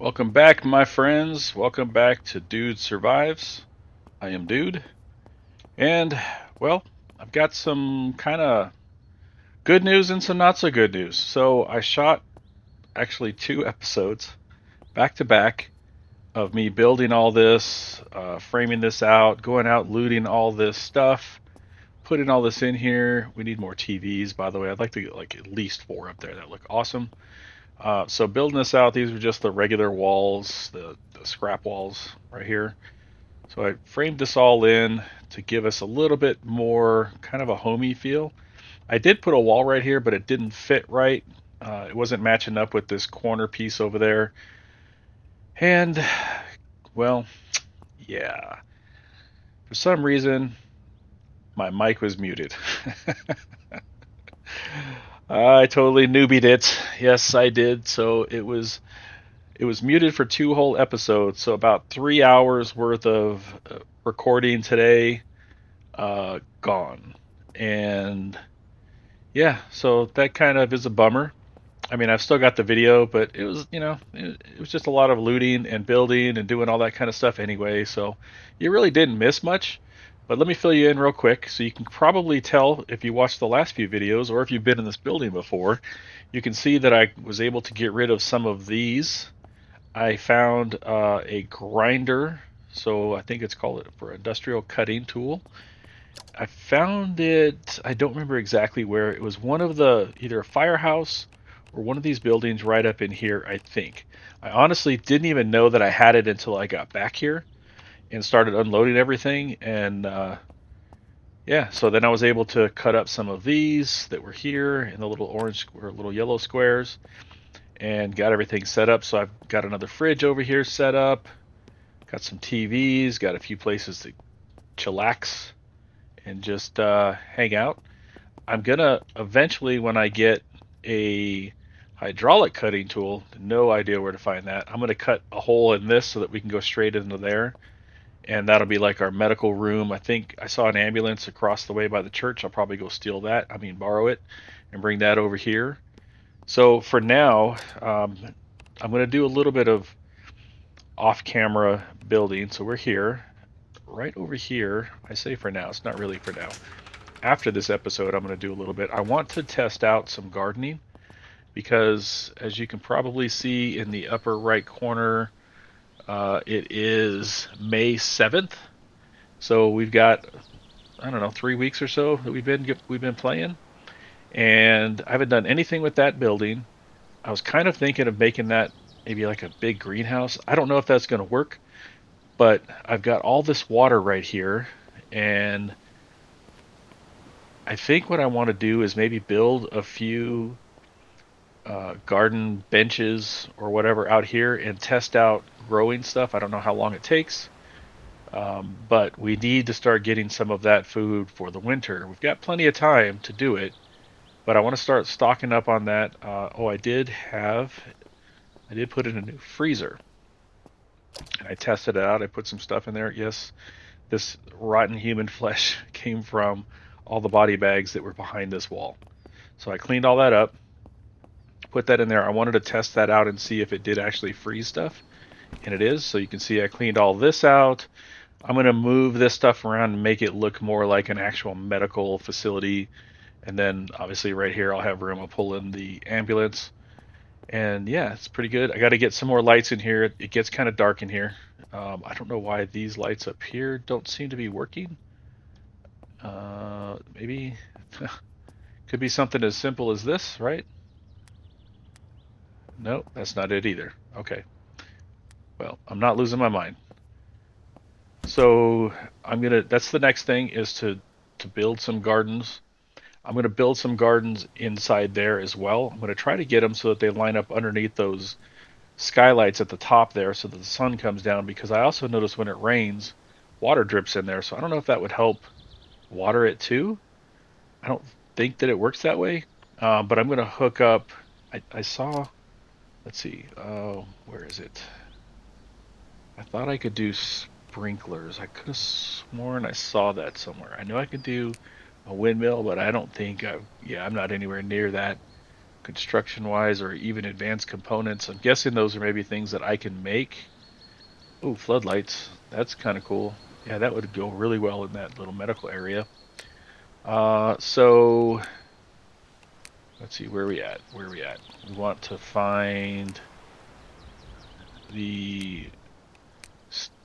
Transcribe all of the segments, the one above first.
Welcome back, my friends. Welcome back to Dude Survives. I am Dude, and well, I've got some kind of good news and some not so good news. So I shot actually two episodes back to back of me building all this, framing this out, going out looting all this stuff, putting all this in here. We need more TVs, by the way. I'd like to get like at least four up there that look awesome. So building this out, these are just the regular walls, the scrap walls right here. So I framed this all in to give us a little bit more kind of a homey feel. I did put a wall right here, but it didn't fit right. It wasn't matching up with this corner piece over there. And, well, yeah. For some reason, my mic was muted. I totally newbied it. Yes, I did. So it was muted for two whole episodes. So about 3 hours worth of recording today gone. And yeah, so that kind of is a bummer. I mean, I've still got the video, but it was, it was just a lot of looting and building and doing all that kind of stuff anyway. So you really didn't miss much. But let me fill you in real quick so you can probably tell if you watched the last few videos or if you've been in this building before. You can see that I was able to get rid of some of these. I found a grinder, so I think it's called it for industrial cutting tool. I found it, I don't remember exactly where. It was one of the, either a firehouse or one of these buildings right up in here, I think. I honestly didn't even know that I had it until I got back here and started unloading everything. And yeah, so then I was able to cut up some of these that were here in the little orange or little yellow squares and got everything set up. So I've got another fridge over here set up, got some TVs, got a few places to chillax and just hang out. I'm gonna eventually, when I get a hydraulic cutting tool, no idea where to find that. I'm gonna cut a hole in this so that we can go straight into there, and that'll be like our medical room. I think I saw an ambulance across the way by the church. I'll probably go steal that. I mean, borrow it and bring that over here. So for now, I'm gonna do a little bit of off-camera building. So we're here, right over here. I say for now. It's not really for now. After this episode, I'm going to do a little bit. I want to test out some gardening because, as you can probably see in the upper right corner, it is May 7th. So we've got, I don't know, 3 weeks or so that we've been playing, and I haven't done anything with that building. I was kind of thinking of making that maybe like a big greenhouse. I don't know if that's going to work, but I've got all this water right here, and I think what I want to do is maybe build a few garden benches or whatever out here and test out growing stuff. I don't know how long it takes, but we need to start getting some of that food for the winter. We've got plenty of time to do it, but I want to start stocking up on that. I did put in a new freezer, and I tested it out. I put some stuff in there. Yes, this rotten human flesh came from all the body bags that were behind this wall. So I cleaned all that up, put that in there. I wanted to test that out and see if it did actually freeze stuff, and it is. So you can see I cleaned all this out. I'm going to move this stuff around and make it look more like an actual medical facility. And then obviously right here I'll have room. I'll pull in the ambulance. And yeah, it's pretty good. I got to get some more lights in here. It gets kind of dark in here. I don't know why these lights up here don't seem to be working. Maybe could be something as simple as this, right? No, that's not it either. Okay. Well, I'm not losing my mind. So that's the next thing is to build some gardens. I'm gonna build some gardens inside there as well. I'm gonna try to get them so that they line up underneath those skylights at the top there so that the sun comes down, because I also notice when it rains, water drips in there. So I don't know if that would help water it too. I don't think that it works that way. But I'm gonna hook up. I saw. Let's see. Where is it? I thought I could do sprinklers. I could have sworn I saw that somewhere. I know I could do a windmill, but I don't think yeah, I'm not anywhere near that. construction-wise or even advanced components. I'm guessing those are maybe things that I can make. Oh, floodlights. That's kind of cool. Yeah, that would go really well in that little medical area. So let's see, where are we at? Where are we at? We want to find the.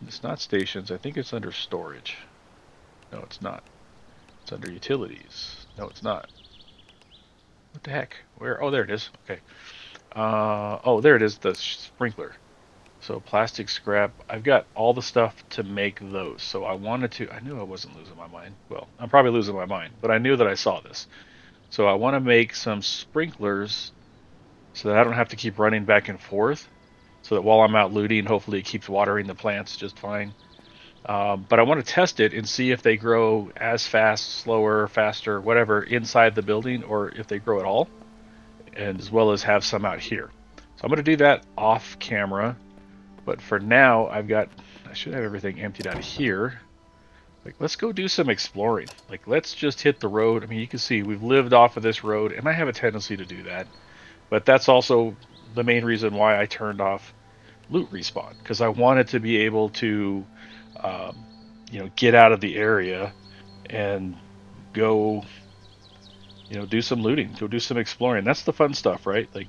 It's not stations. I think it's under storage. No, it's not. It's under utilities. No, it's not. What the heck? Where? Oh, there it is. Okay. Oh, there it is. The sprinkler. So plastic scrap. I've got all the stuff to make those. So I wanted to. I knew I wasn't losing my mind. Well, I'm probably losing my mind, but I knew that I saw this. So I want to make some sprinklers so that I don't have to keep running back and forth. So that while I'm out looting, hopefully it keeps watering the plants just fine. But I want to test it and see if they grow as fast, slower, faster, whatever, inside the building, or if they grow at all, and as well as have some out here. So I'm going to do that off camera. But for now, I should have everything emptied out of here. Like, let's go do some exploring. Like, let's just hit the road. I mean, you can see we've lived off of this road, and I have a tendency to do that. But that's also the main reason why I turned off loot respawn, because I wanted to be able to, um, get out of the area and go, do some looting, go do some exploring. That's the fun stuff, right? Like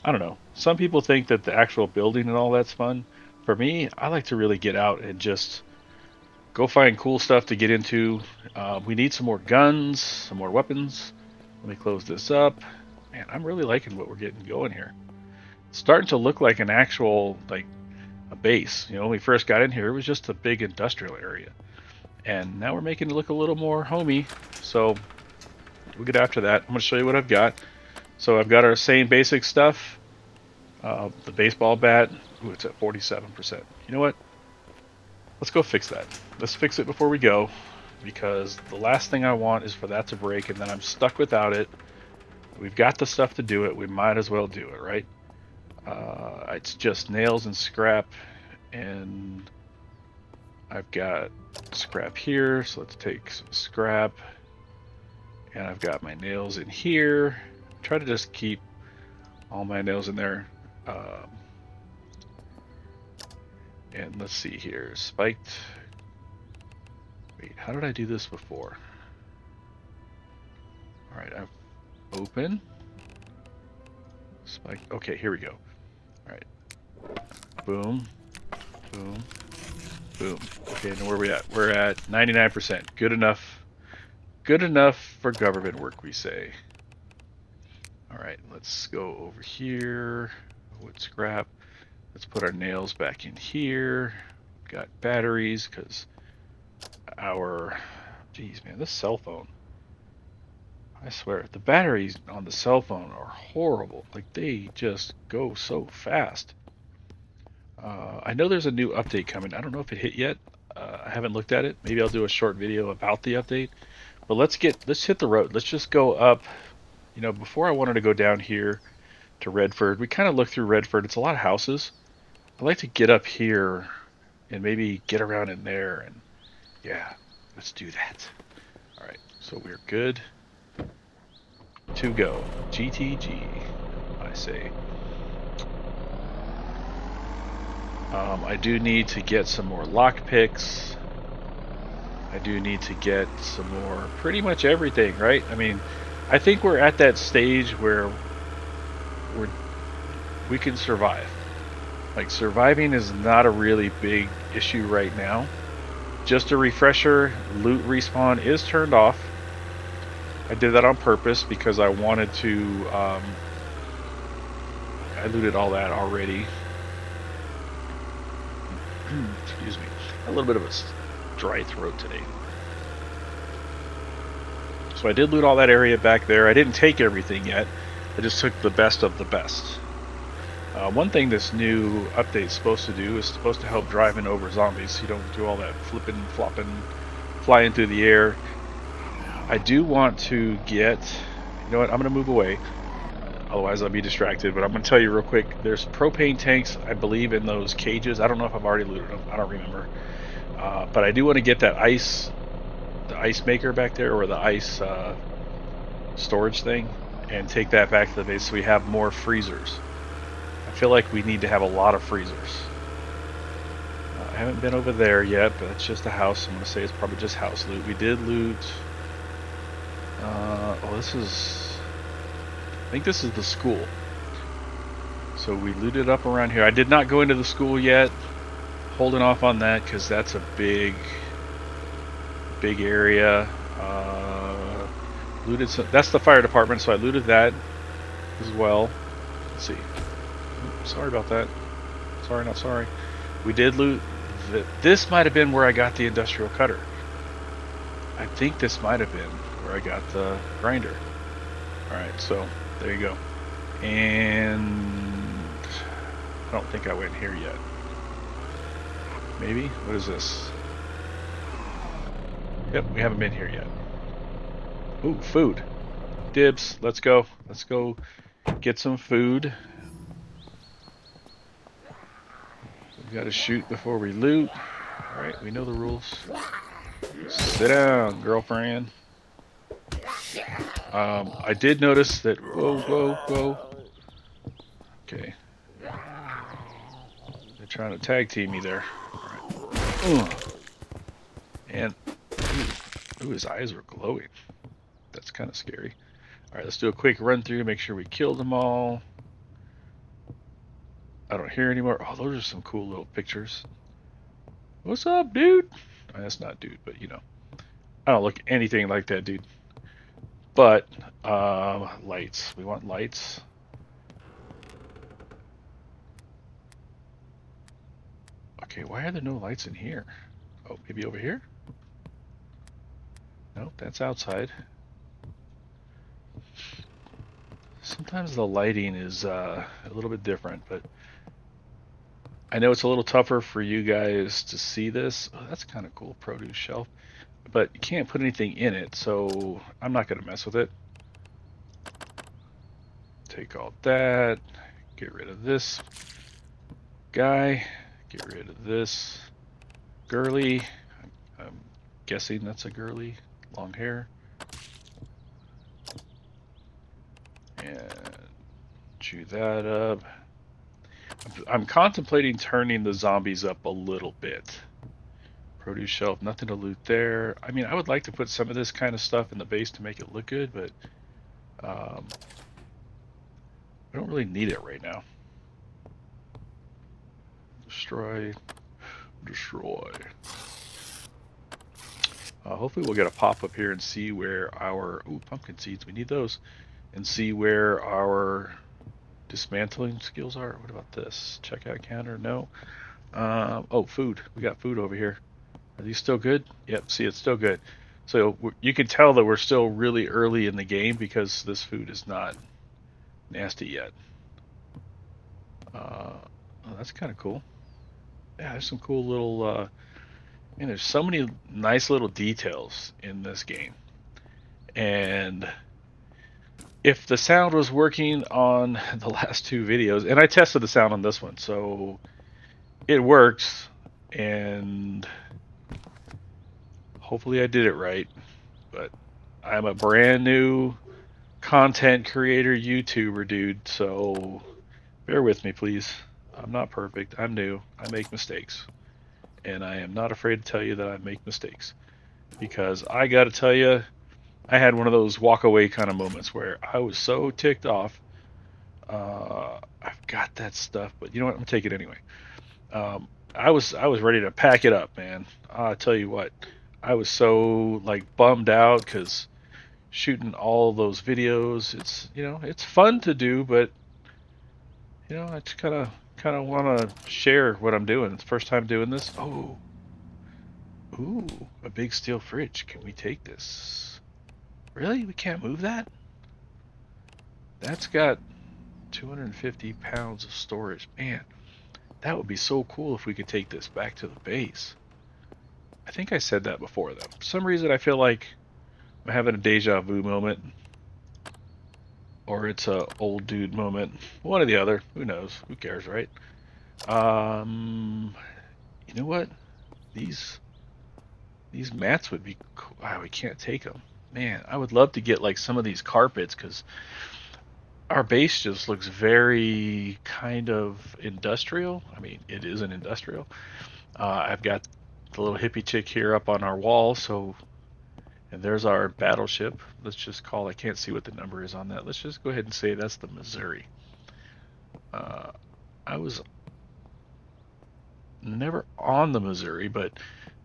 I don't know. Some people think that the actual building and all that's fun. For me, I like to really get out and just go find cool stuff to get into. We need some more guns, some more weapons. Let me close this up. Man, I'm really liking what we're getting going here. It's starting to look like an actual, like, a base. When we first got in here, it was just a big industrial area. And now we're making it look a little more homey. So we'll get after that. I'm going to show you what I've got. So I've got our same basic stuff. The baseball bat. Ooh, it's at 47%. You know what? Let's go fix that. Let's fix it before we go, because the last thing I want is for that to break and then I'm stuck without it. We've got the stuff to do it. We might as well do it, right? It's just nails and scrap, and I've got scrap here, so let's take some scrap, and I've got my nails in here. Try to just keep all my nails in there. And let's see here, spiked. Wait, how did I do this before? All right, I've open. Spike. Okay, here we go. All right. Boom. Boom. Boom. Okay, now where are we at? We're at 99%. Good enough. Good enough for government work, we say. All right, let's go over here. Wood scrap. Let's put our nails back in here. Got batteries, because geez, man, this cell phone. I swear, the batteries on the cell phone are horrible. Like, they just go so fast. I know there's a new update coming. I don't know if it hit yet. I haven't looked at it. Maybe I'll do a short video about the update. But let's hit the road. Let's just go up. Before I wanted to go down here to Redford. We kind of looked through Redford. It's a lot of houses. I'd like to get up here and maybe get around in there. And yeah, let's do that. All right, so we're good to go. GTG, I say. I do need to get some more lockpicks. I do need to get some more, pretty much everything, right? I mean, I think we're at that stage where we can survive. Like, surviving is not a really big issue right now. Just a refresher, loot respawn is turned off. I did that on purpose because I wanted to, I looted all that already. Excuse me. A little bit of a dry throat today. So I did loot all that area back there. I didn't take everything yet. I just took the best of the best. One thing this new update is supposed to do is supposed to help driving over zombies so you don't do all that flipping, flopping, flying through the air. I do want to get... You know what? I'm going to move away. Otherwise I'll be distracted. But I'm going to tell you real quick. There's propane tanks, I believe, in those cages. I don't know if I've already looted them. I don't remember. But I do want to get that the ice maker back there, or the ice storage thing. and take that back to the base so we have more freezers. I feel like we need to have a lot of freezers. I haven't been over there yet, but it's just a house. I'm going to say it's probably just house loot. We did loot... this is... I think this is the school. So we looted up around here. I did not go into the school yet. Holding off on that because that's a big area. Looted some, that's the fire department, so I looted that as well. Let's see. Oops, sorry about that. Sorry, not sorry. We did loot. This might have been where I got the industrial cutter. I think this might have been where I got the grinder. Alright, so there you go. And I don't think I went here yet. Maybe? What is this? Yep, we haven't been here yet. Ooh, food. Dibs. Let's go. Let's go get some food. We gotta shoot before we loot. Alright, we know the rules. Sit down, girlfriend. I did notice that... Whoa. Okay. They're trying to tag team me there. Alright. And... Ooh, his eyes are glowing. That's kind of scary. Alright, let's do a quick run through, make sure we killed them all. I don't hear anymore. Oh, those are some cool little pictures. What's up, dude? Oh, that's not dude, but you know. I don't look anything like that, dude. But, lights. We want lights. Okay, why are there no lights in here? Oh, maybe over here? Nope, that's outside. Sometimes the lighting is a little bit different, but I know it's a little tougher for you guys to see this. Oh, that's kind of cool, produce shelf. But you can't put anything in it, so I'm not going to mess with it. Take all that. Get rid of this guy. Get rid of this girly. I'm guessing that's a girly. Long hair. And chew that up. I'm contemplating turning the zombies up a little bit. Produce shelf, nothing to loot there. I mean, I would like to put some of this kind of stuff in the base to make it look good, but I don't really need it right now. Destroy. Hopefully we'll get a pop-up here and see where our... Ooh, pumpkin seeds, we need those. And see where our dismantling skills are. What about this? Checkout counter? No. Oh, food. We got food over here. Are these still good? Yep, see, it's still good. So you can tell that we're still really early in the game because this food is not nasty yet. Oh, that's kind of cool. Yeah, there's some cool little... man, there's so many nice little details in this game. And if the sound was working on the last two videos, and I tested the sound on this one, so it works, and hopefully I did it right, but I'm a brand new content creator YouTuber, dude, so bear with me, please. I'm not perfect. I'm new. I make mistakes. And I am not afraid to tell you that I make mistakes. Because I gotta tell you, I had one of those walk away kind of moments where I was so ticked off. I've got that stuff, but you know what? I'm gonna take it anyway. I was ready to pack it up, man. I'll tell you what, I was so like bummed out because shooting all those videos, it's fun to do, but I just kind of want to share what I'm doing. It's the first time doing this. Oh, ooh, a big steel fridge. Can we take this? Really? We can't move that? That's got 250 pounds of storage. Man, that would be so cool if we could take this back to the base. I think I said that before, though. For some reason, I feel like I'm having a deja vu moment. Or it's a old dude moment. One or the other. Who knows? Who cares, right? You know what? These mats would be cool. Wow, we can't take them. Man, I would love to get like some of these carpets because our base just looks very kind of industrial. I mean, it is an industrial. I've got the little hippie chick here up on our wall, so and there's our battleship. Let's just call. I can't see what the number is on that. Let's just go ahead and say that's the Missouri. Uh, I was never on the Missouri, but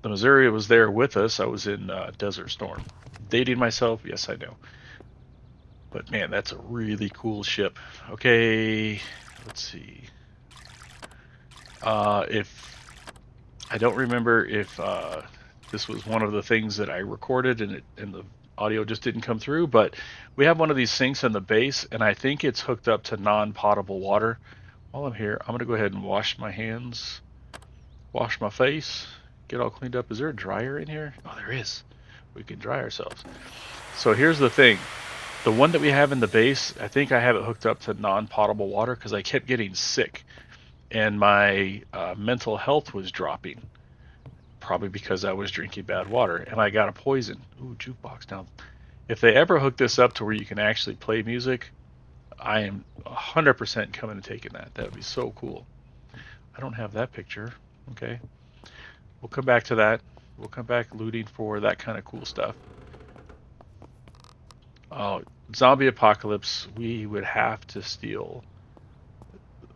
the Missouri was there with us. I was in Desert Storm. Dating myself, yes, I know. But man, that's a really cool ship. Okay, let's see. If I don't remember if this was one of the things that I recorded and the audio just didn't come through, but we have one of these sinks in the base, and I think it's hooked up to non-potable water. While I'm here, I'm gonna go ahead and wash my hands, wash my face, get all cleaned up. Is there a dryer in here? Oh, there is. We can dry ourselves. So here's the thing. The one that we have in the base, I think I have it hooked up to non-potable water because I kept getting sick and my mental health was dropping, probably because I was drinking bad water and I got a poison. Ooh, jukebox down. If they ever hook this up to where you can actually play music, I am 100% coming and taking that. That would be so cool. I don't have that picture. Okay. We'll come back to that. We'll come back looting for that kind of cool stuff. Oh, zombie apocalypse, we would have to steal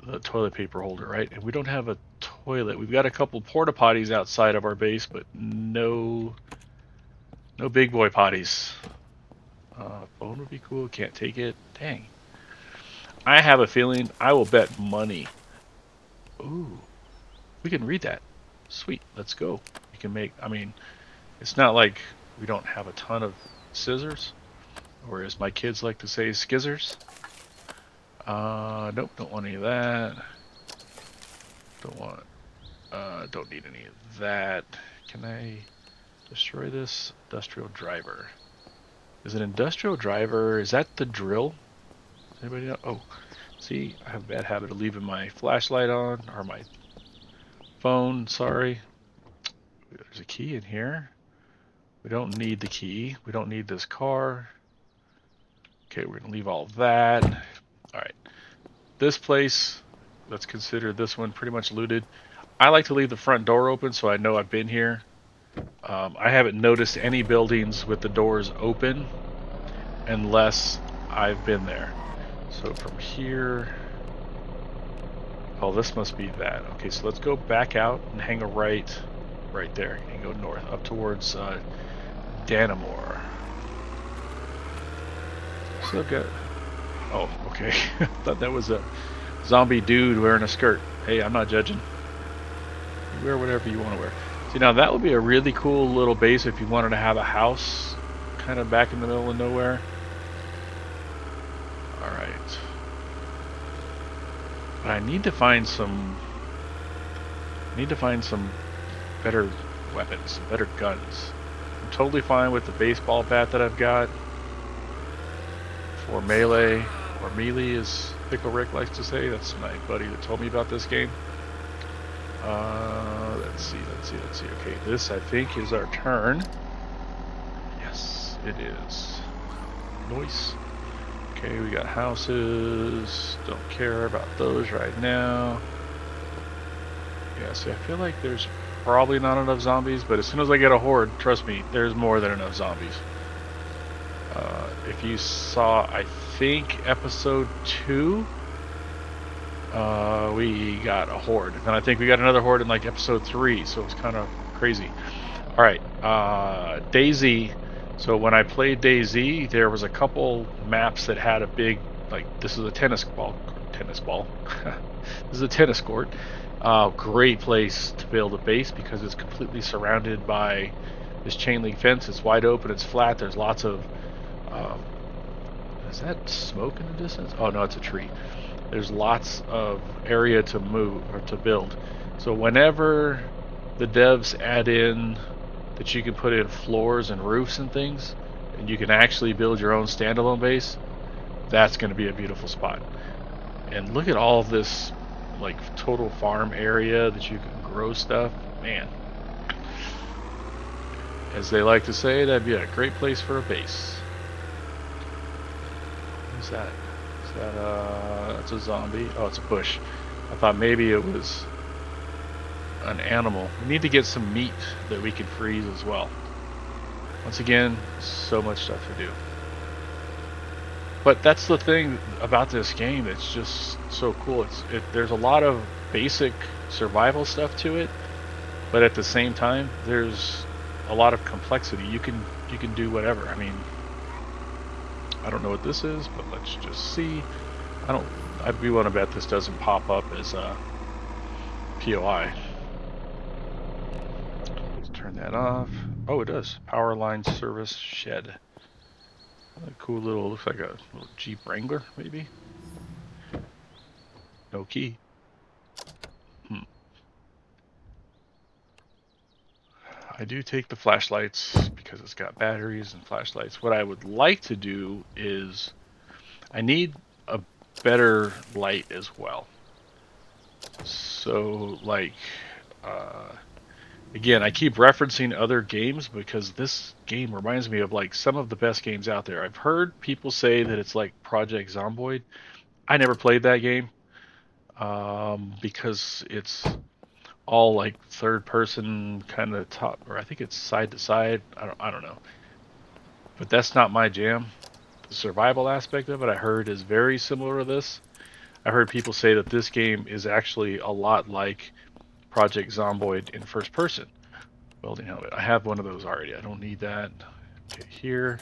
the toilet paper holder, right? And we don't have a toilet. We've got a couple porta potties outside of our base, but no big boy potties. Phone would be cool. Can't take it. Dang. I have a feeling I will bet money. Ooh, we can read that. Sweet. Let's go. We can make. I mean, it's not like we don't have a ton of scissors, or as my kids like to say, skizzers. Nope, don't want any of that. Don't need any of that. Can I destroy this? Industrial driver. Is an industrial driver, is that the drill? Does anybody know? Oh, see, I have a bad habit of leaving my flashlight on, or my phone, sorry. There's a key in here. We don't need the key. We don't need this car. Okay, we're gonna leave all of that. All right, this place, let's consider this one pretty much looted. I like to leave the front door open so I know I've been here. I haven't noticed any buildings with the doors open unless I've been there. So from here, oh, this must be that. Okay, so let's go back out and hang a right there and go north up towards Danamore. So I've got, oh, okay. Thought that was a zombie dude wearing a skirt. Hey, I'm not judging. You wear whatever you want to wear. See, now that would be a really cool little base if you wanted to have a house kind of back in the middle of nowhere. Alright. But I need to find some better weapons, some better guns. I'm totally fine with the baseball bat that I've got for melee, or melee as Pickle Rick likes to say. That's my buddy that told me about this game. Let's see. Okay, this I think is our turn. Yes, it is. Nice. Okay, we got houses. Don't care about those right now. Yeah, see, I feel like there's probably not enough zombies, but as soon as I get a horde, trust me, there's more than enough zombies. If you saw, I think, episode 2, we got a horde. And I think we got another horde in like episode 3, so it's kind of crazy. Alright, DayZ. So when I played DayZ, there was a couple maps that had a big, like, this is a tennis ball. This is a tennis court. Great place to build a base because it's completely surrounded by this chain link fence. It's wide open, it's flat, there's lots of, is that smoke in the distance? Oh no, it's a tree. There's lots of area to move, or to build. So whenever the devs add in that you can put in floors and roofs and things, and you can actually build your own standalone base, that's going to be a beautiful spot. And look at all this, like, total farm area that you can grow stuff. Man, as they like to say, that'd be a great place for a base. Who's that? Is That's a zombie. Oh, it's a bush. I thought maybe it was an animal. We need to get some meat that we can freeze as well. Once again, so much stuff to do. But that's the thing about this game that's just so cool. There's a lot of basic survival stuff to it, but at the same time, there's a lot of complexity. You can do whatever. I mean, I don't know what this is, but let's just see. I do want to bet this doesn't pop up as a POI. Let's turn that off. Oh, it does. Power line service shed. A cool little, looks like a little Jeep Wrangler, maybe? No key. I do take the flashlights because it's got batteries and flashlights. What I would like to do is I need a better light as well. So, like, again, I keep referencing other games because this game reminds me of like some of the best games out there. I've heard people say that it's like Project Zomboid. I never played that game because it's all like third person kind of top, or I think it's side to side. I don't know, but that's not my jam. The survival aspect of it, I heard, is very similar to this. I heard people say that this game is actually a lot like Project Zomboid in first person. Welding helmet. I have one of those already. I don't need that. Okay, here.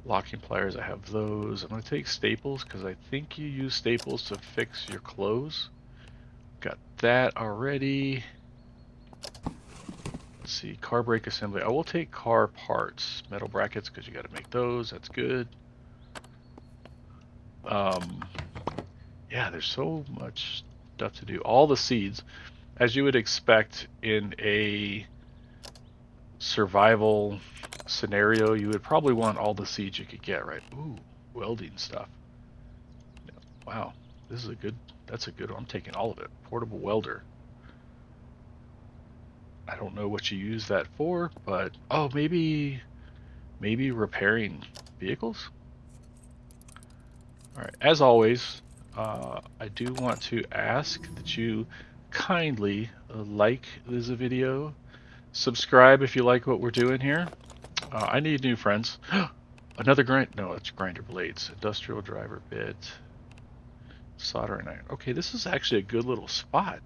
Locking pliers, I have those. I'm going to take staples because I think you use staples to fix your clothes. Got that already. Let's see, car brake assembly. I will take car parts. Metal brackets because you got to make those. That's good. Yeah, there's so much stuff to do. All the seeds, as you would expect in a survival scenario, you would probably want all the seeds you could get, right? Ooh, welding stuff. Wow, this is a good, that's a good one. I'm taking all of it. Portable welder. I don't know what you use that for, but oh, maybe repairing vehicles. All right, as always, I do want to ask that you kindly like this video, subscribe if you like what we're doing here. I need new friends. Another grind, no, it's grinder blades, industrial driver bit, soldering iron. Okay, this is actually a good little spot.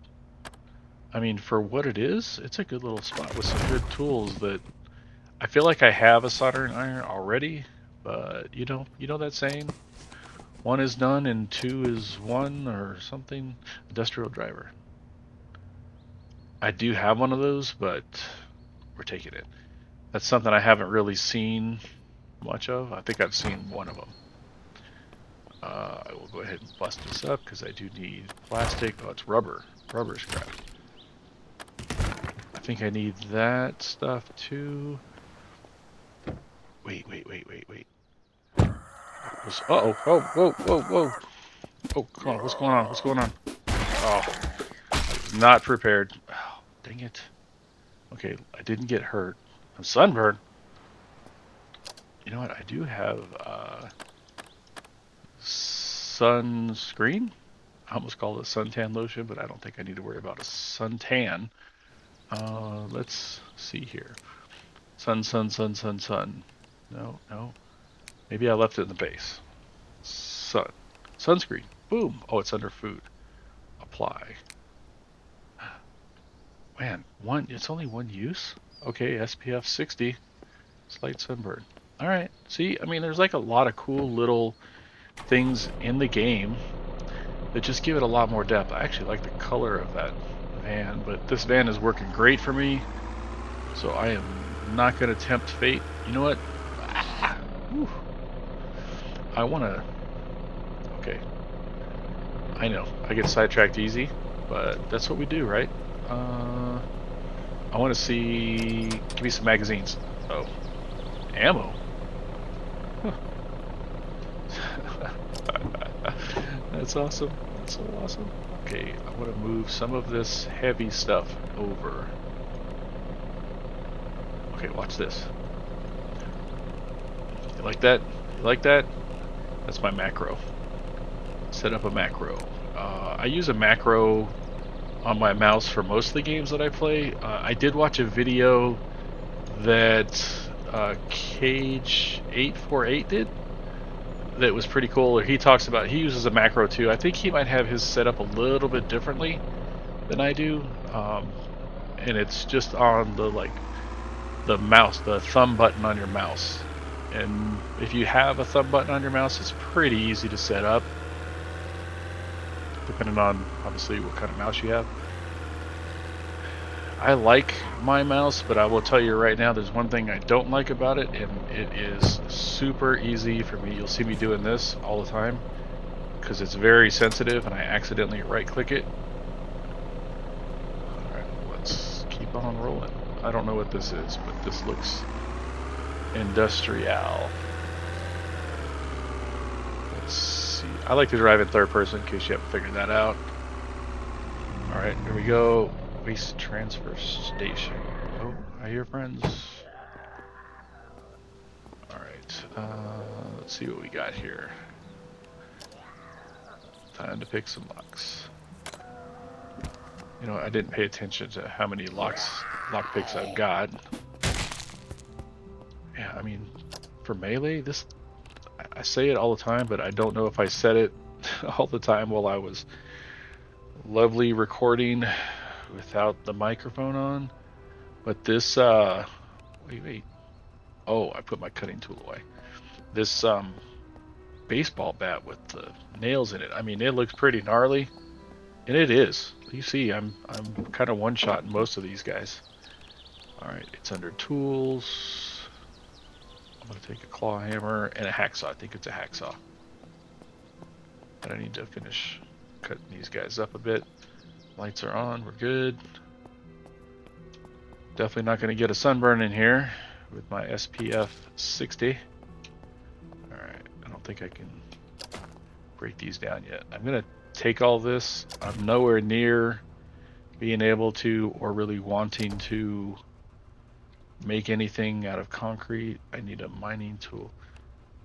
I mean, for what it is, it's a good little spot with some good tools that I feel like I have a soldering iron already, but you know that saying? One is none and two is one or something. Industrial driver. I do have one of those, but we're taking it. That's something I haven't really seen much of. I think I've seen one of them. I will go ahead and bust this up because I do need plastic. Oh, it's rubber. Rubber scrap. I think I need that stuff too. Wait. Uh-oh. Oh, whoa. Oh, come on. What's going on? Oh, I was not prepared. Oh, dang it. Okay, I didn't get hurt. I'm sunburned. You know what? I do have sunscreen. I almost called it suntan lotion, but I don't think I need to worry about a suntan. Let's see here. Sun. No. Maybe I left it in the base. Sunscreen. Boom. Oh, it's under food. Apply. Man, it's only one use? Okay, SPF 60. Slight sunburn. Alright, see, I mean, there's like a lot of cool little things in the game that just give it a lot more depth. I actually like the color of that van, but this van is working great for me, so I am not going to tempt fate. You know what? I want to... Okay. I know, I get sidetracked easy, but that's what we do, right? I want to see... Give me some magazines. Oh. Ammo? Huh. That's awesome. That's so awesome. Okay, I want to move some of this heavy stuff over. Okay, watch this. You like that? You like that? That's my macro. Set up a macro. I use a macro on my mouse for most of the games that I play. I did watch a video that Cage848 did that was pretty cool. He talks about, he uses a macro too. I think he might have his set up a little bit differently than I do, and it's just on the mouse, the thumb button on your mouse. And if you have a thumb button on your mouse, it's pretty easy to set up, depending on obviously what kind of mouse you have. I like my mouse, but I will tell you right now, there's one thing I don't like about it, and it is super easy for me. You'll see me doing this all the time because it's very sensitive and I accidentally right click it. Alright, let's keep on rolling. I don't know what this is, but this looks industrial. Let's see. I like to drive in third person in case you haven't figured that out. Alright, here we go. Waste transfer station. Oh, I hear friends. Alright, let's see what we got here. Time to pick some locks. You know, I didn't pay attention to how many lock picks I've got. Yeah, I mean, for melee, this, I say it all the time, but I don't know if I said it all the time while I was lovely recording without the microphone on. But this, wait. Oh, I put my cutting tool away. This baseball bat with the nails in it. I mean, it looks pretty gnarly, and it is. You see, I'm kind of one-shotting most of these guys. All right, it's under tools. I'm gonna take a claw hammer and a hacksaw. I think it's a hacksaw. But I need to finish cutting these guys up a bit. Lights are on. We're good. Definitely not going to get a sunburn in here with my SPF 60. Alright, I don't think I can break these down yet. I'm going to take all this. I'm nowhere near being able to or really wanting to make anything out of concrete. I need a mining tool.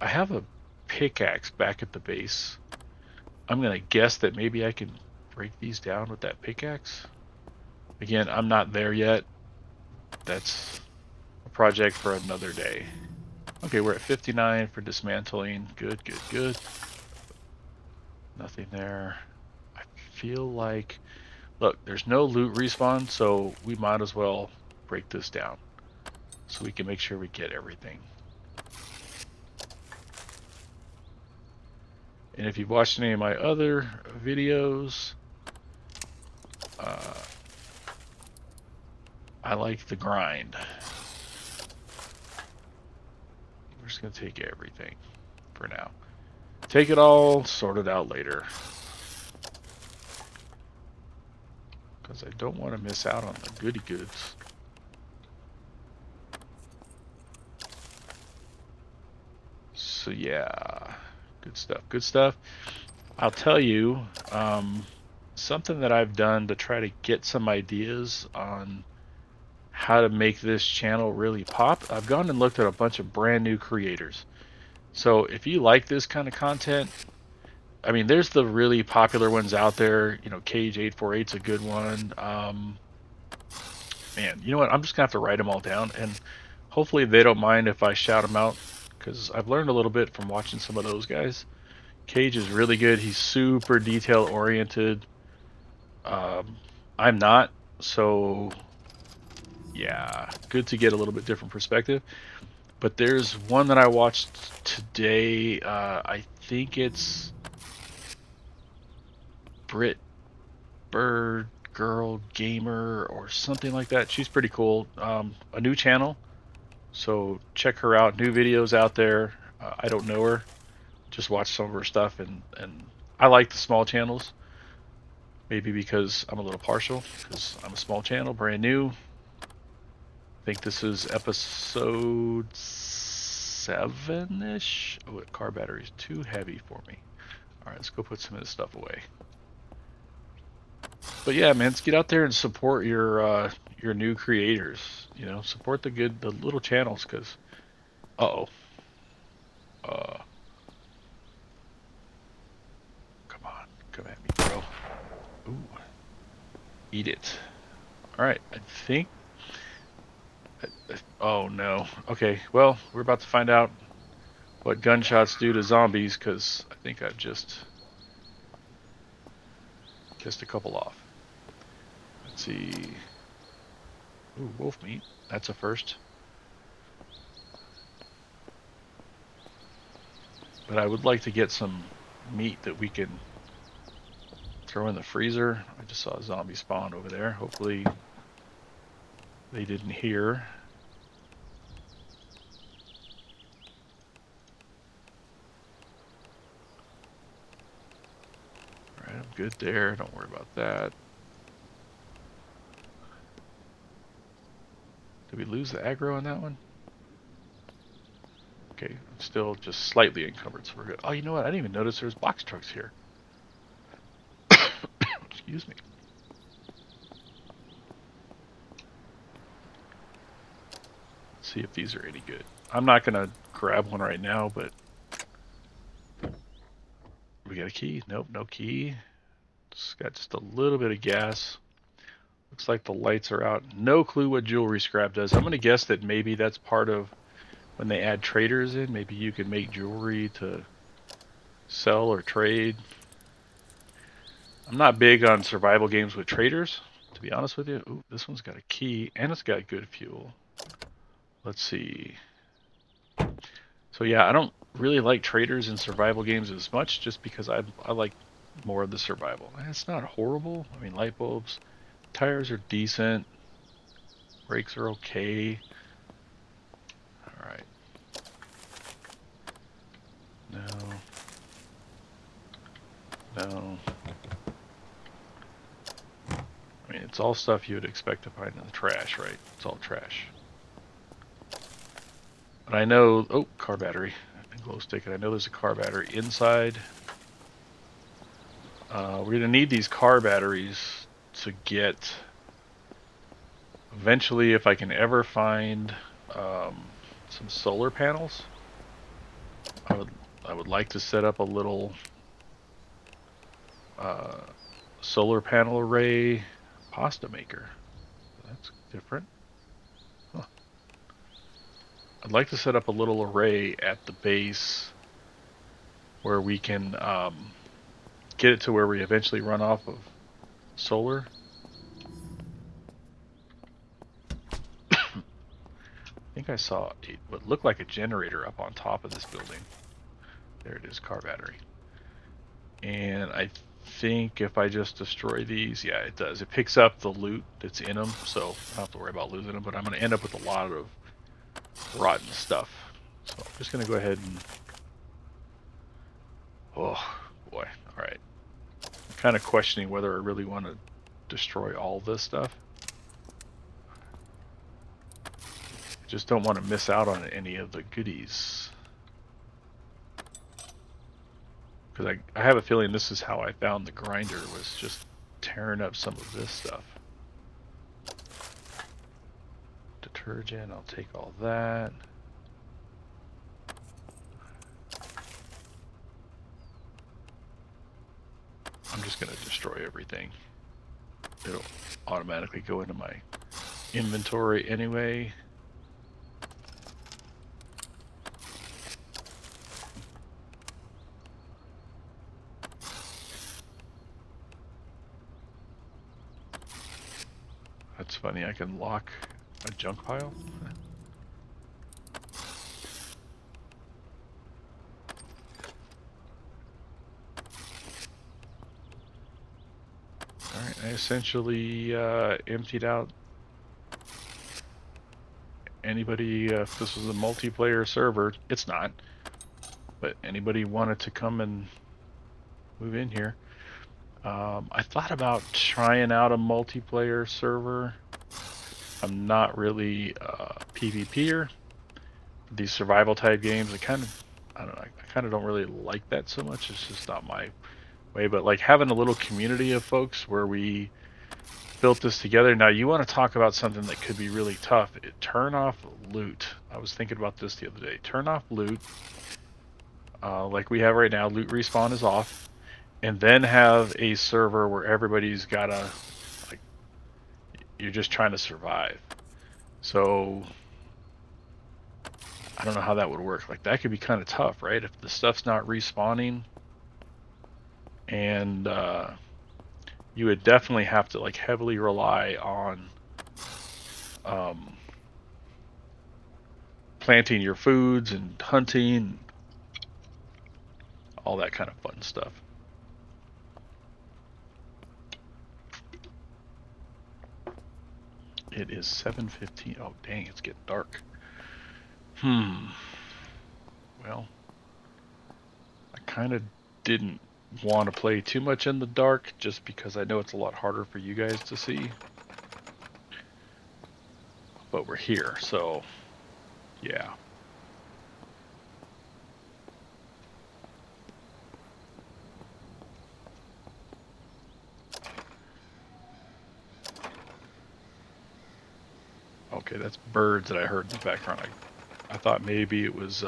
I have a pickaxe back at the base. I'm going to guess that maybe I can break these down with that pickaxe. Again, I'm not there yet. That's a project for another day. Okay, we're at 59 for dismantling. Good, good, good. Nothing there. I feel like, look, there's no loot respawn, so we might as well break this down so we can make sure we get everything. And if you've watched any of my other videos, I like the grind. We're just going to take everything for now. Take it all, sort it out later. Because I don't want to miss out on the goody goods. So yeah, good stuff, good stuff. I'll tell you, something that I've done to try to get some ideas on how to make this channel really pop. I've gone and looked at a bunch of brand new creators. So if you like this kind of content, I mean, there's the really popular ones out there. You know, Cage848's a good one. Man, you know what? I'm just gonna have to write them all down, and hopefully they don't mind if I shout them out, because I've learned a little bit from watching some of those guys. Cage is really good. He's super detail oriented. I'm not, so yeah, good to get a little bit different perspective. But there's one that I watched today. I think it's Brit Bird Girl Gamer or something like that. She's pretty cool. A new channel, so check her out. New videos out there. I don't know her, just watch some of her stuff, and I like the small channels. Maybe because I'm a little partial, because I'm a small channel, brand new. I think this is episode 7-ish. Oh, the car battery is too heavy for me. Alright, let's go put some of this stuff away. But yeah, man, let's get out there and support your new creators. You know, support the little channels, because come Ooh, eat it. All right, I think. Oh no. Okay, well, we're about to find out what gunshots do to zombies because I think I've just kissed a couple off. Let's see. Ooh, wolf meat. That's a first. But I would like to get some meat that we can throw in the freezer. I just saw a zombie spawn over there. Hopefully they didn't hear. Alright, I'm good there. Don't worry about that. Did we lose the aggro on that one? Okay, I'm still just slightly encumbered, so we're good. Oh, you know what? I didn't even notice there was box trucks here. Excuse me. Let's see if these are any good. I'm not going to grab one right now, but... We got a key? Nope, no key. It's got just a little bit of gas. Looks like the lights are out. No clue what jewelry scrap does. I'm going to guess that maybe that's part of when they add traders in. Maybe you can make jewelry to sell or trade. I'm not big on survival games with traders, to be honest with you. Ooh, this one's got a key and it's got good fuel. Let's see. So yeah, I don't really like traders in survival games as much just because I like more of the survival. It's not horrible. I mean, light bulbs, tires are decent. Brakes are okay. All right. No. No. I mean, it's all stuff you would expect to find in the trash, right? It's all trash. But I know... Oh, car battery. Glow stick. And I know there's a car battery inside. We're going to need these car batteries to get... Eventually, if I can ever find some solar panels, I would like to set up a little solar panel array pasta maker. That's different. Huh. I'd like to set up a little array at the base where we can get it to where we eventually run off of solar. I think I saw what looked like a generator up on top of this building. There it is, car battery. And I think if I just destroy these, yeah, it does. It picks up the loot that's in them, so I don't have to worry about losing them, but I'm going to end up with a lot of rotten stuff. So I'm just going to go ahead and... Oh, boy. All right. I'm kind of questioning whether I really want to destroy all this stuff. I just don't want to miss out on any of the goodies. Because I have a feeling this is how I found the grinder, was just tearing up some of this stuff. Detergent, I'll take all that. I'm just going to destroy everything. It'll automatically go into my inventory anyway. That's funny, I can lock a junk pile. Alright, I essentially emptied out anybody, if this was a multiplayer server, it's not, but anybody wanted to come and move in here. I thought about trying out a multiplayer server. I'm not really a PvPer. These survival type games, I don't know, I kind of don't really like that so much. It's just not my way, but like having a little community of folks where we built this together. Now you want to talk about something that could be really tough. Turn off loot. I was thinking about this the other day. Turn off loot. Like we have right now, loot respawn is off. and then have a server where everybody's gotta, like, you're just trying to survive. So I don't know how that would work. Like, that could be kind of tough, right? If the stuff's not respawning, and you would definitely have to like heavily rely on um, planting your foods and hunting, all that kind of fun stuff. It is 7:15. Oh dang, it's getting dark. Well, I kind of didn't want to play too much in the dark just because I know it's a lot harder for you guys to see. But we're here, so yeah. Okay, that's birds that I heard in the background. I thought maybe it was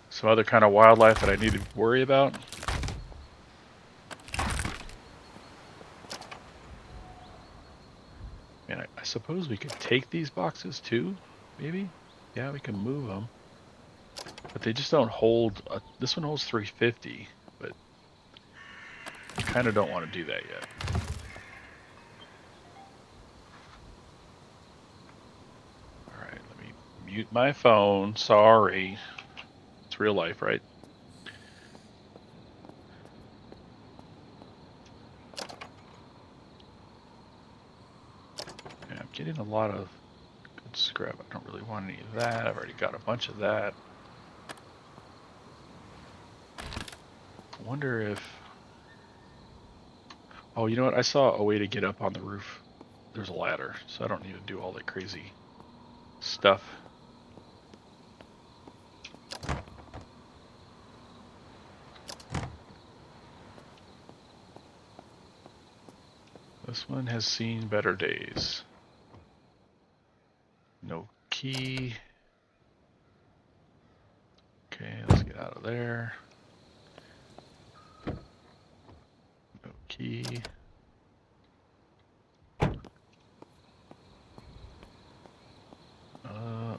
some other kind of wildlife that I needed to worry about. And I suppose we could take these boxes too, maybe? Yeah, we can move them. But they just don't hold, this one holds 350, but I kind of don't want to do that yet. Alright, let me mute my phone. Sorry. It's real life, right? Yeah, I'm getting a lot of good scrap. I don't really want any of that. I've already got a bunch of that. I wonder if... Oh, you know what? I saw a way to get up on the roof. There's a ladder, so I don't need to do all that crazy stuff. This one has seen better days. No key. Okay, let's get out of there. No key.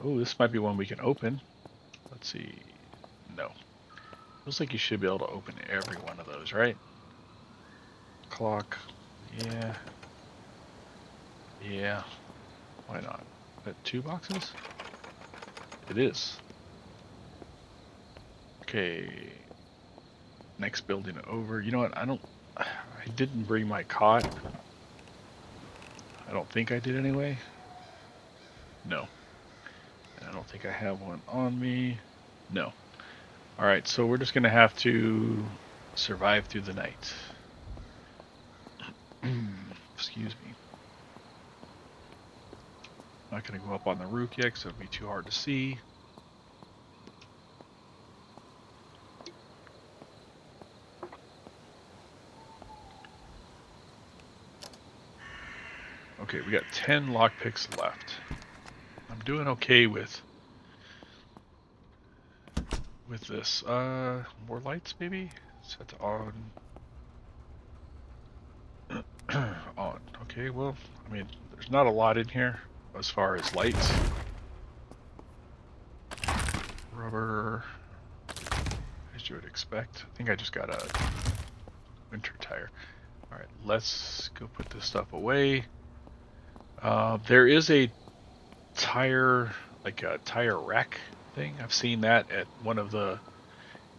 Oh, this might be one we can open. Let's see. No. Looks like you should be able to open every one of those, right? Clock. Yeah. Yeah. Why not? Is that 2 boxes? It is. Okay. Next building over. You know what? I didn't bring my cot. I don't think I did anyway. No. I don't think I have one on me. No. Alright, so we're just going to have to survive through the night. Excuse me. I'm not going to go up on the roof yet because it would be too hard to see. Okay, we got 10 lockpicks left. I'm doing okay with this. More lights maybe? Set to on. On. Okay, well, I mean, there's not a lot in here as far as lights. Rubber, as you would expect. I think I just got a winter tire. Alright, let's go put this stuff away. There is a tire, like a tire rack thing. I've seen that at one of the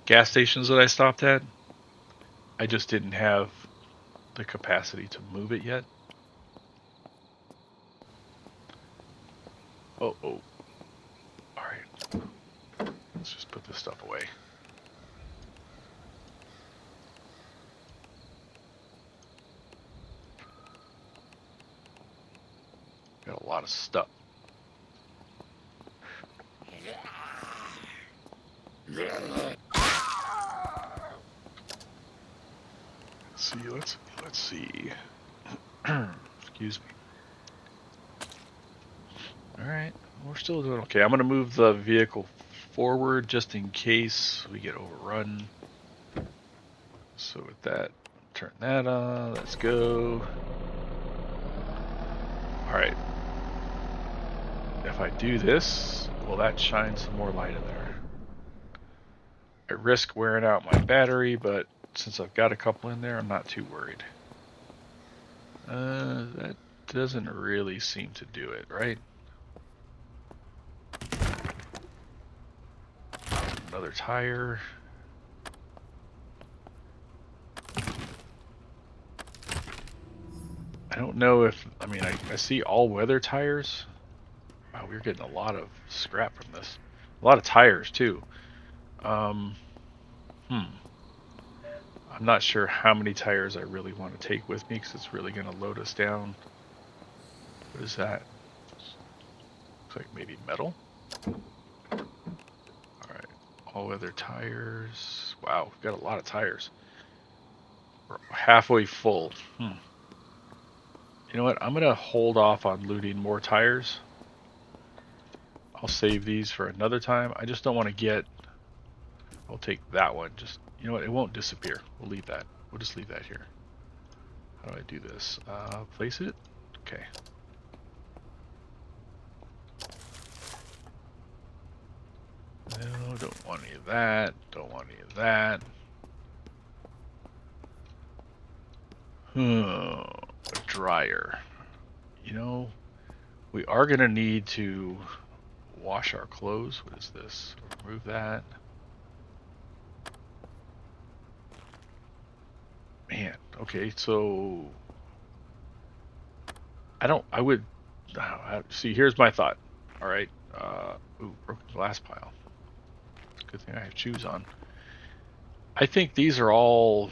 gas stations that I stopped at. I just didn't have the capacity to move it yet. Oh. Alright. Let's just put this stuff away. Got a lot of stuff. Let's see. Excuse me. Alright, we're still doing okay. I'm going to move the vehicle forward just in case we get overrun. So with that, turn that on. Let's go. Alright. If I do this, will that shine some more light in there? I risk wearing out my battery, but since I've got a couple in there, I'm not too worried. That doesn't really seem to do it, right? Another tire. I don't know if, I mean, I see all-weather tires. Wow, we're getting a lot of scrap from this. A lot of tires, too. Um, I'm not sure how many tires I really want to take with me because it's really going to load us down. What is that? Looks like maybe metal. Alright, all-weather tires. Wow, we've got a lot of tires. We're halfway full. You know what? I'm going to hold off on looting more tires. I'll save these for another time. I just don't want to get... I'll take that one. Just, you know what? It won't disappear. We'll leave that. We'll just leave that here. How do I do this? Place it? Okay. No, don't want any of that. Don't want any of that. A dryer. You know, we are going to need to wash our clothes. What is this? Remove that. Man, okay, so I would, see, here's my thought. All right, ooh, broken glass pile. Good thing I have shoes on. I think these are all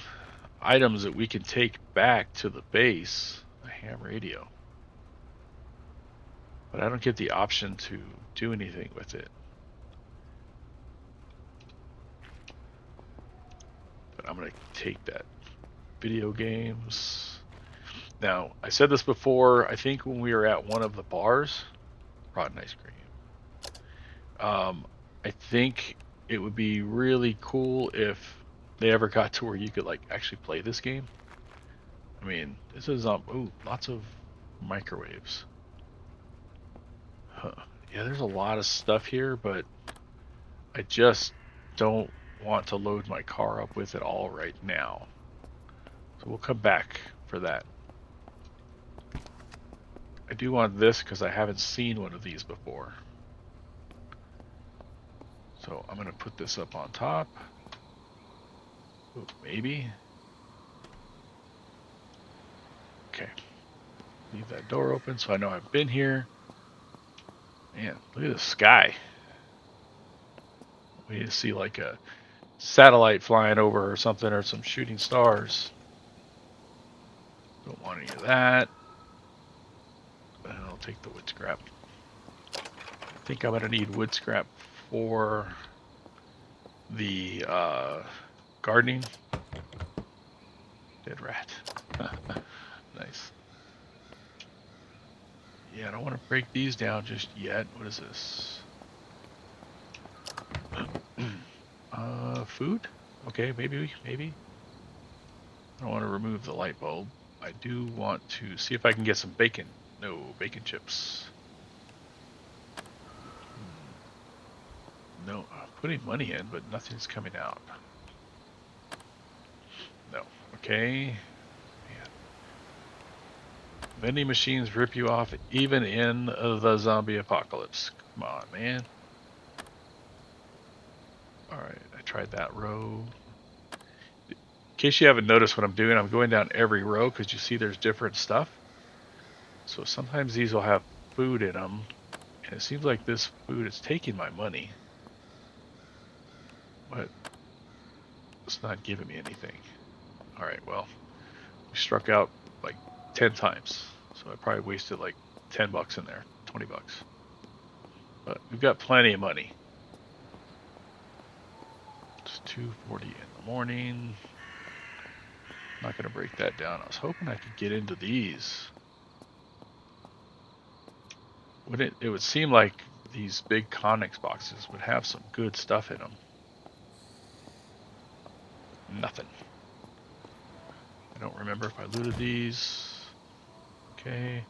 items that we can take back to the base. A ham radio. But I don't get the option to do anything with it. But I'm going to take that. Video games. Now, I said this before, I think when we were at one of the bars, rotten ice cream. I think it would be really cool if they ever got to where you could like actually play this game. I mean, this is ooh, lots of microwaves. Huh. Yeah, there's a lot of stuff here, but I just don't want to load my car up with it all right now. So we'll come back for that. I do want this because I haven't seen one of these before. So I'm going to put this up on top. Ooh, maybe. Okay. Leave that door open so I know I've been here. Man, look at the sky. We need to see like a satellite flying over or something, or some shooting stars. Don't want any of that. And I'll take the wood scrap. I think I'm gonna need wood scrap for the gardening. Dead rat. Nice. Yeah, I don't want to break these down just yet. What is this? Food? Okay, maybe. I don't want to remove the light bulb. I do want to see if I can get some bacon. No, bacon chips. No, I'm putting money in, but nothing's coming out. No. Okay. Man. Vending machines rip you off even in the zombie apocalypse. Come on, man. Alright, I tried that row. In case you haven't noticed what I'm doing, I'm going down every row because you see there's different stuff. So sometimes these will have food in them, and it seems like this food is taking my money, but it's not giving me anything. Alright, well, we struck out like 10 times, so I probably wasted like 10 bucks in there, 20 bucks. But we've got plenty of money. It's 2:40 in the morning. I'm not going to break that down. I was hoping I could get into these. It would seem like these big Connex boxes would have some good stuff in them. Nothing. I don't remember if I looted these. Okay.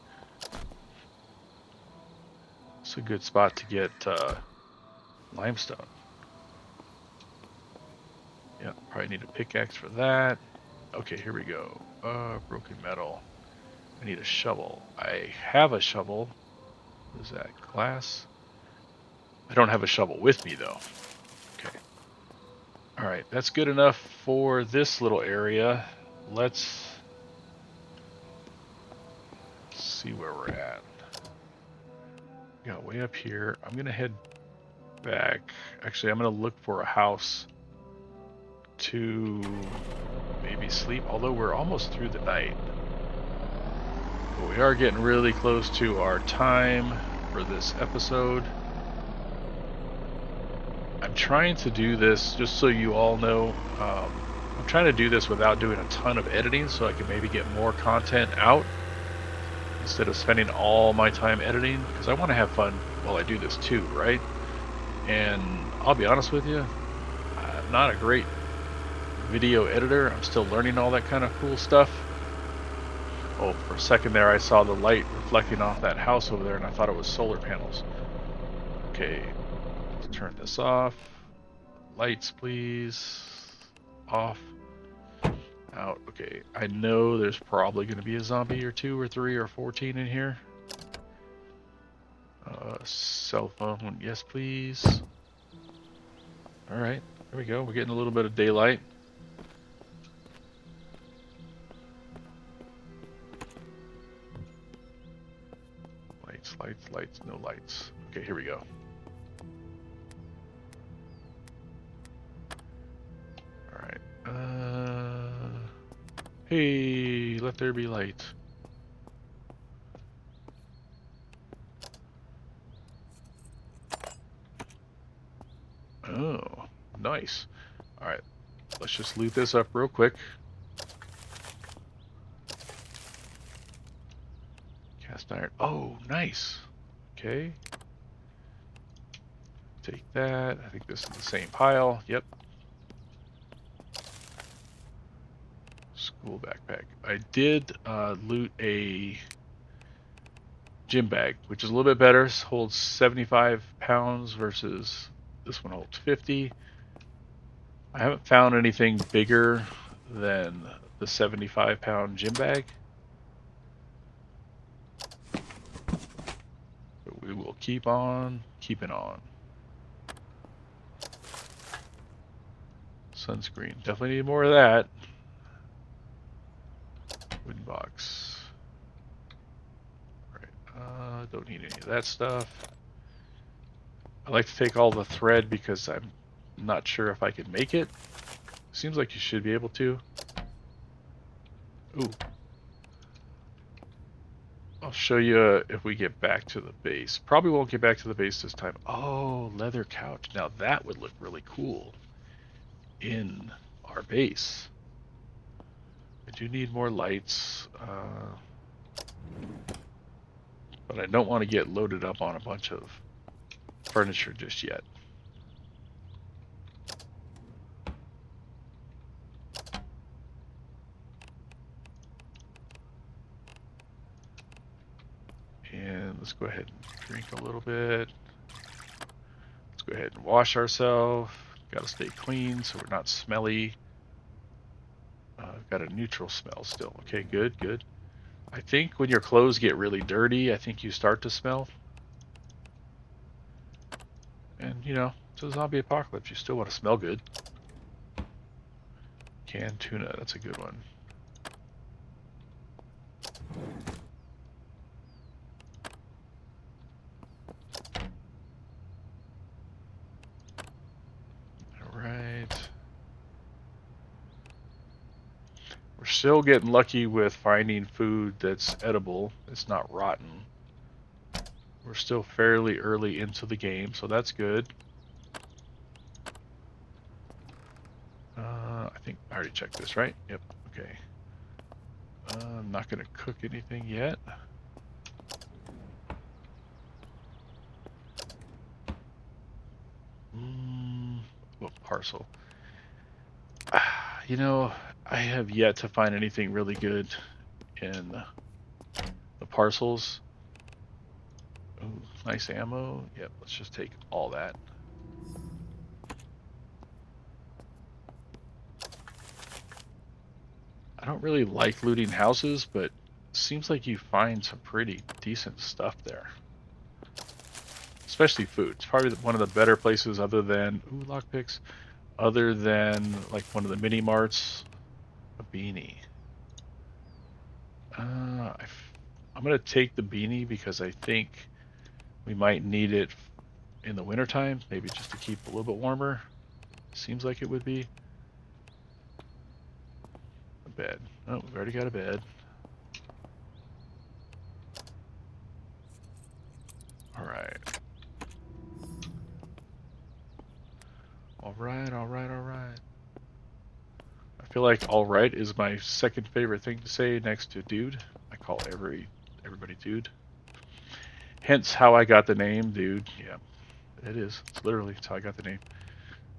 It's a good spot to get limestone. Yeah, probably need a pickaxe for that. Okay, here we go. Broken metal. I need a shovel. I have a shovel. What is that? Glass? I don't have a shovel with me though. Okay. Alright, that's good enough for this little area. Let's see where we're at. Yeah, way up here. I'm gonna head back. Actually, I'm gonna look for a house to maybe sleep, although we're almost through the night. But we are getting really close to our time for this episode. I'm trying to do this, just so you all know, I'm trying to do this without doing a ton of editing so I can maybe get more content out instead of spending all my time editing, because I want to have fun while I do this too, right? And I'll be honest with you, I'm not a great video editor. I'm still learning all that kind of cool stuff. Oh, for a second there I saw the light reflecting off that house over there and I thought it was solar panels. Okay, let's turn this off. Lights, please. Off. Out. Okay, I know there's probably going to be a zombie or 2 or 3 or 14 in here. Cell phone, yes please. Alright, there we go. We're getting a little bit of daylight. Lights, lights, lights, no lights. Okay, here we go. Alright. Hey, let there be light. Oh, nice. Alright, let's just loot this up real quick. Cast iron. Oh, nice. Okay. Take that. I think this is the same pile. Yep. School backpack. I did loot a gym bag, which is a little bit better. It holds 75 pounds versus this one holds 50. I haven't found anything bigger than the 75-pound gym bag. But we will keep on keeping on. Sunscreen. Definitely need more of that. Wooden box. Alright, don't need any of that stuff. I like to take all the thread because I'm not sure if I can make it. Seems like you should be able to. Ooh. I'll show you if we get back to the base. Probably won't get back to the base this time. Oh, leather couch. Now that would look really cool in our base. I do need more lights. But I don't want to get loaded up on a bunch of furniture just yet. And let's go ahead and drink a little bit. Let's go ahead and wash ourselves. Got to stay clean so we're not smelly. Got a neutral smell still. Okay, good, good. I think when your clothes get really dirty, I think you start to smell. And, you know, it's a zombie apocalypse. You still want to smell good. Canned tuna, that's a good one. Alright. We're still getting lucky with finding food that's edible. It's not rotten. We're still fairly early into the game, so that's good. I think I already checked this, right? Yep, okay. I'm not going to cook anything yet. What parcel? You know, I have yet to find anything really good in the parcels. Ooh, nice ammo. Yep, let's just take all that. I don't really like looting houses, but it seems like you find some pretty decent stuff there. Especially food. It's probably one of the better places other than, ooh, lockpicks, other than like one of the mini marts. A beanie. I'm going to take the beanie because I think we might need it in the wintertime, maybe just to keep a little bit warmer. Seems like it would be. A bed. Oh, we've already got a bed. Alright. Alright, alright, alright. I feel like alright is my second favorite thing to say next to dude. I call everybody dude. Hence how I got the name, dude. Yeah, it is. It's literally it's how I got the name.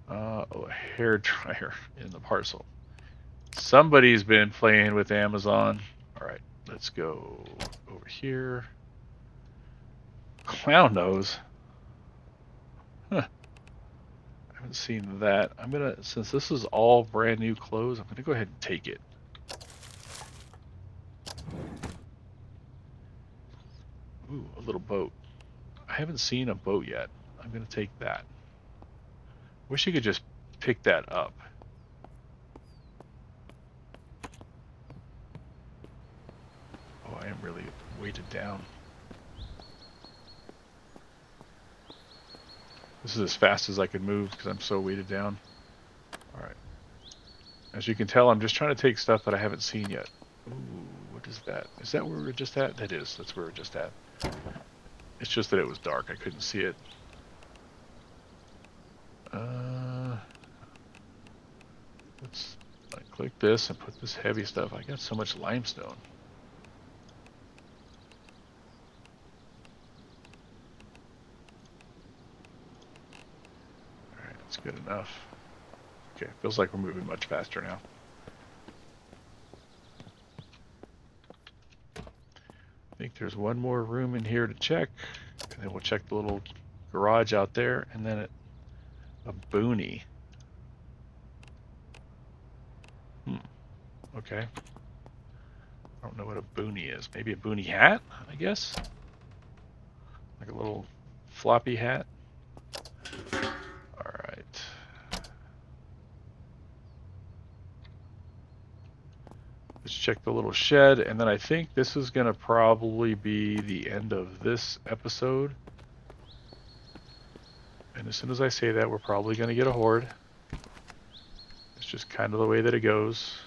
Oh, a hair dryer in the parcel. Somebody's been playing with Amazon. Alright, let's go over here. Clown nose. Huh. I haven't seen that. I'm gonna, since this is all brand new clothes, I'm gonna go ahead and take it. Ooh, a little boat. I haven't seen a boat yet. I'm gonna take that. Wish you could just pick that up. Oh, I am really weighted down. This is as fast as I can move because I'm so weighted down. Alright. As you can tell, I'm just trying to take stuff that I haven't seen yet. Ooh, what is that? Is that where we were just at? That is. That's where we were just at. It's just that it was dark. I couldn't see it. Let's click this and put this heavy stuff. I got so much limestone. Alright, that's good enough. Okay, feels like we're moving much faster now. I think there's one more room in here to check, and then we'll check the little garage out there, and then a boonie. Okay. I don't know what a boonie is. Maybe a boonie hat, I guess? Like a little floppy hat. Alright. Let's check the little shed, and then I think this is going to probably be the end of this episode. And as soon as I say that, we're probably going to get a horde. It's just kind of the way that it goes.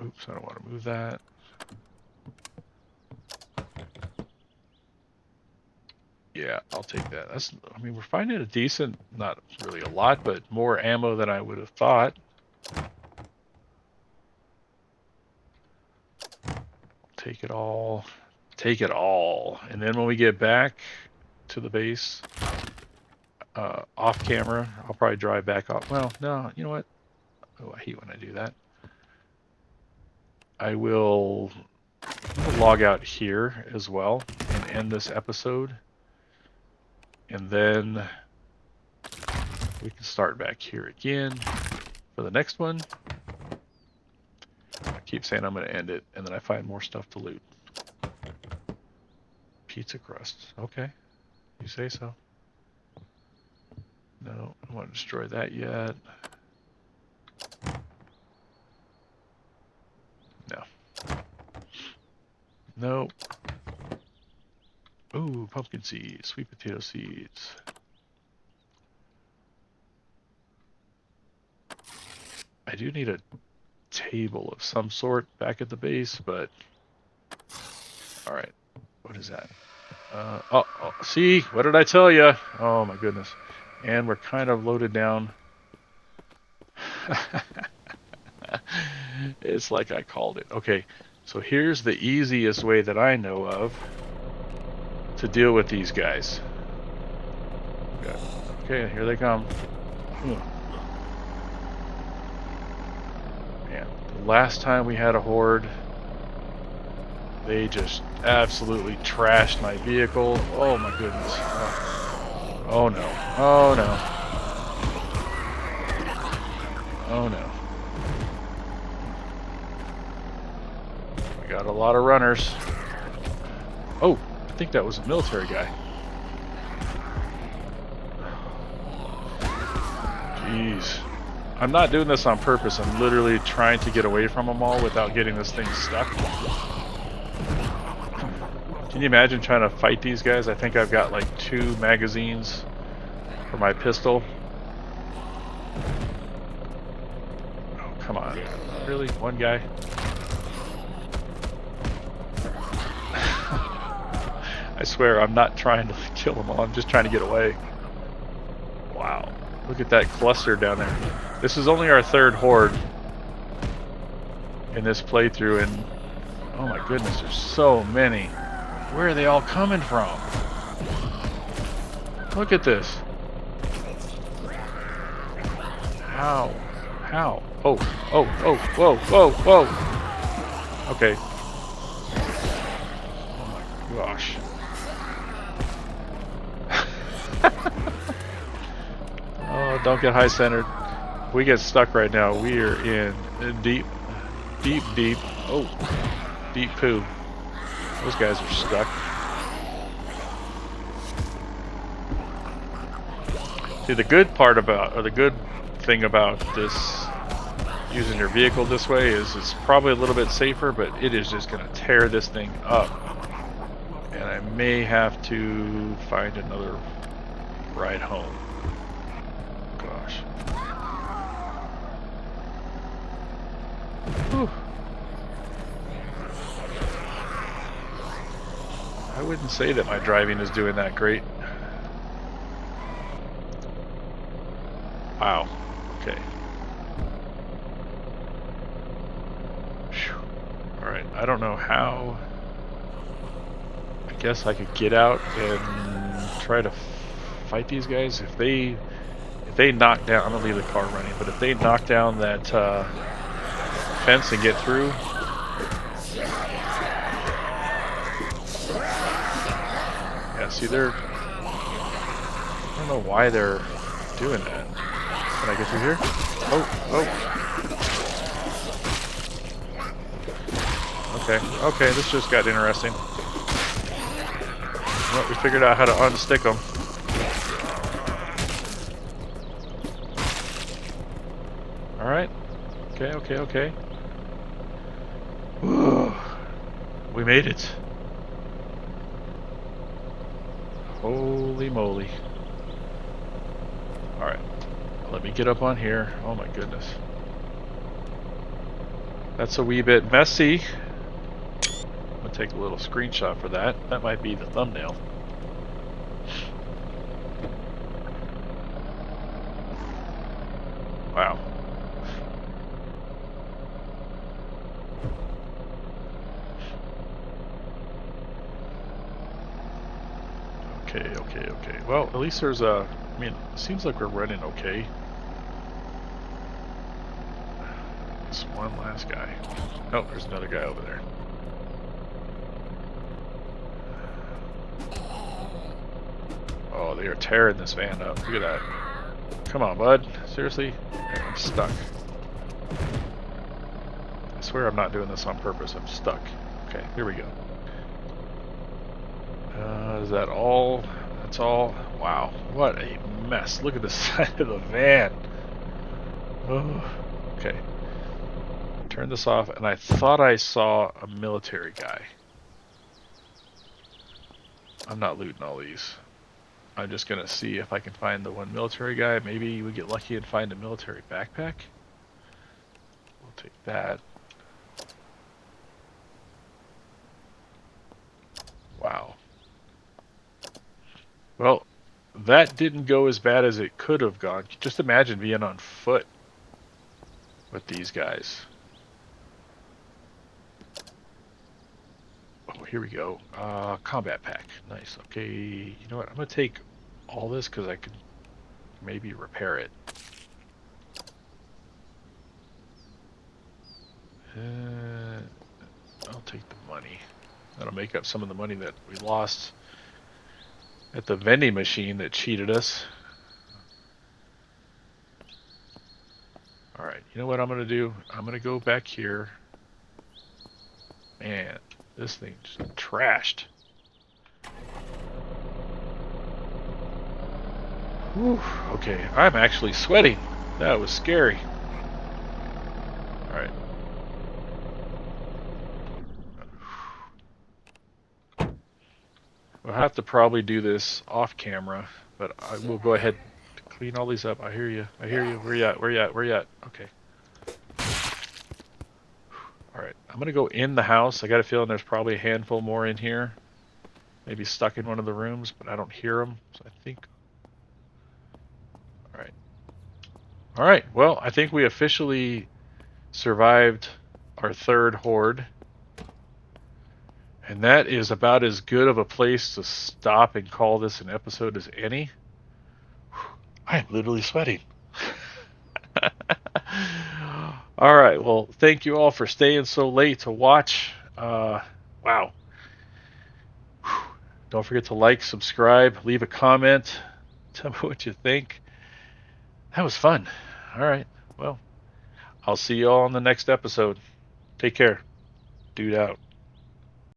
Oops, I don't want to move that. Yeah, I'll take that. I mean, we're finding a decent, not really a lot, but more ammo than I would have thought. Take it all. Take it all. And then when we get back to the base, off camera, I'll probably drive back off. Well, no, you know what? Oh, I hate when I do that. I will log out here as well and end this episode. And then we can start back here again for the next one. I keep saying I'm going to end it, and then I find more stuff to loot. Pizza crust. Okay. You say so. No, I don't want to destroy that yet. No. Nope. Ooh, pumpkin seeds, sweet potato seeds. I do need a table of some sort back at the base, but alright. What is that? Oh, see? What did I tell you? Oh my goodness. And we're kind of loaded down. It's like I called it. Okay, so here's the easiest way that I know of to deal with these guys. Okay, here they come. Man, the last time we had a Horde, they just absolutely trashed my vehicle. Oh my goodness. Oh no. Oh no. Oh no. We got a lot of runners. Oh, I think that was a military guy. Jeez. I'm not doing this on purpose. I'm literally trying to get away from them all without getting this thing stuck. Can you imagine trying to fight these guys? I think I've got like 2 magazines for my pistol. Oh, come on. Really? One guy? I swear I'm not trying to kill them all. I'm just trying to get away. Wow. Look at that cluster down there. This is only our 3rd Horde in this playthrough, and oh my goodness, there's so many. Where are they all coming from? Look at this. How? How? Oh, oh, oh, whoa, whoa, whoa. Okay. Oh my gosh. Oh, don't get high centered. If we get stuck right now, we are in deep, oh, deep poo. Those guys are stuck. See, the good part about, or the good thing about this, using your vehicle this way, is it's probably a little bit safer, but it is just going to tear this thing up. And I may have to find another ride home. Gosh. Whew. I wouldn't say that my driving is doing that great. Wow. Okay. Alright, I don't know how. I guess I could get out and try to fight these guys. If they knock down, I'm gonna leave the car running, but if they knock down that fence and get through, yeah, see, I don't know why they're doing that. Can I get through here? Oh, oh. Okay, okay, this just got interesting. Well, we figured out how to unstick them. Alright. Okay, okay, okay. Whew. We made it. Holy moly. Alright. Let me get up on here. Oh my goodness. That's a wee bit messy. I'm gonna take a little screenshot for that. That might be the thumbnail. Wow. Okay, okay, okay. Well, at least there's a... I mean, it seems like we're running okay. This one last guy. Oh, there's another guy over there. Oh, they are tearing this van up. Look at that. Come on, bud. Seriously? I'm stuck. I swear I'm not doing this on purpose. I'm stuck. Okay, here we go. Is that all? That's all? Wow, what a mess. Look at the side of the van. Oh, okay. Turn this off, and I thought I saw a military guy. I'm not looting all these. I'm just gonna see if I can find the one military guy. Maybe we get lucky and find a military backpack. We'll take that. Wow. Well, that didn't go as bad as it could have gone. Just imagine being on foot with these guys. here we go. Combat pack. Nice. Okay, you know what? I'm gonna take all this because I could maybe repair it. I'll take the money. That'll make up some of the money that we lost at the vending machine that cheated us. Alright, you know what I'm going to do? I'm going to go back here. Man, this thing just trashed. Whew, okay, I'm actually sweating. That was scary. Alright. We'll have to probably do this off camera, but I will go ahead and clean all these up. I hear you. I hear you. Where you at? Where you at? Where you at? Okay. Alright, I'm going to go in the house. I got a feeling there's probably a handful more in here. Maybe stuck in one of the rooms, but I don't hear them. So I think... Alright. Alright, well, I think we officially survived our third horde. And that is about as good of a place to stop and call this an episode as any. I am literally sweating. Alright, well, thank you all for staying so late to watch. Wow. Don't forget to like, subscribe, leave a comment. Tell me what you think. That was fun. Alright, well, I'll see you all in the next episode. Take care. Dude out.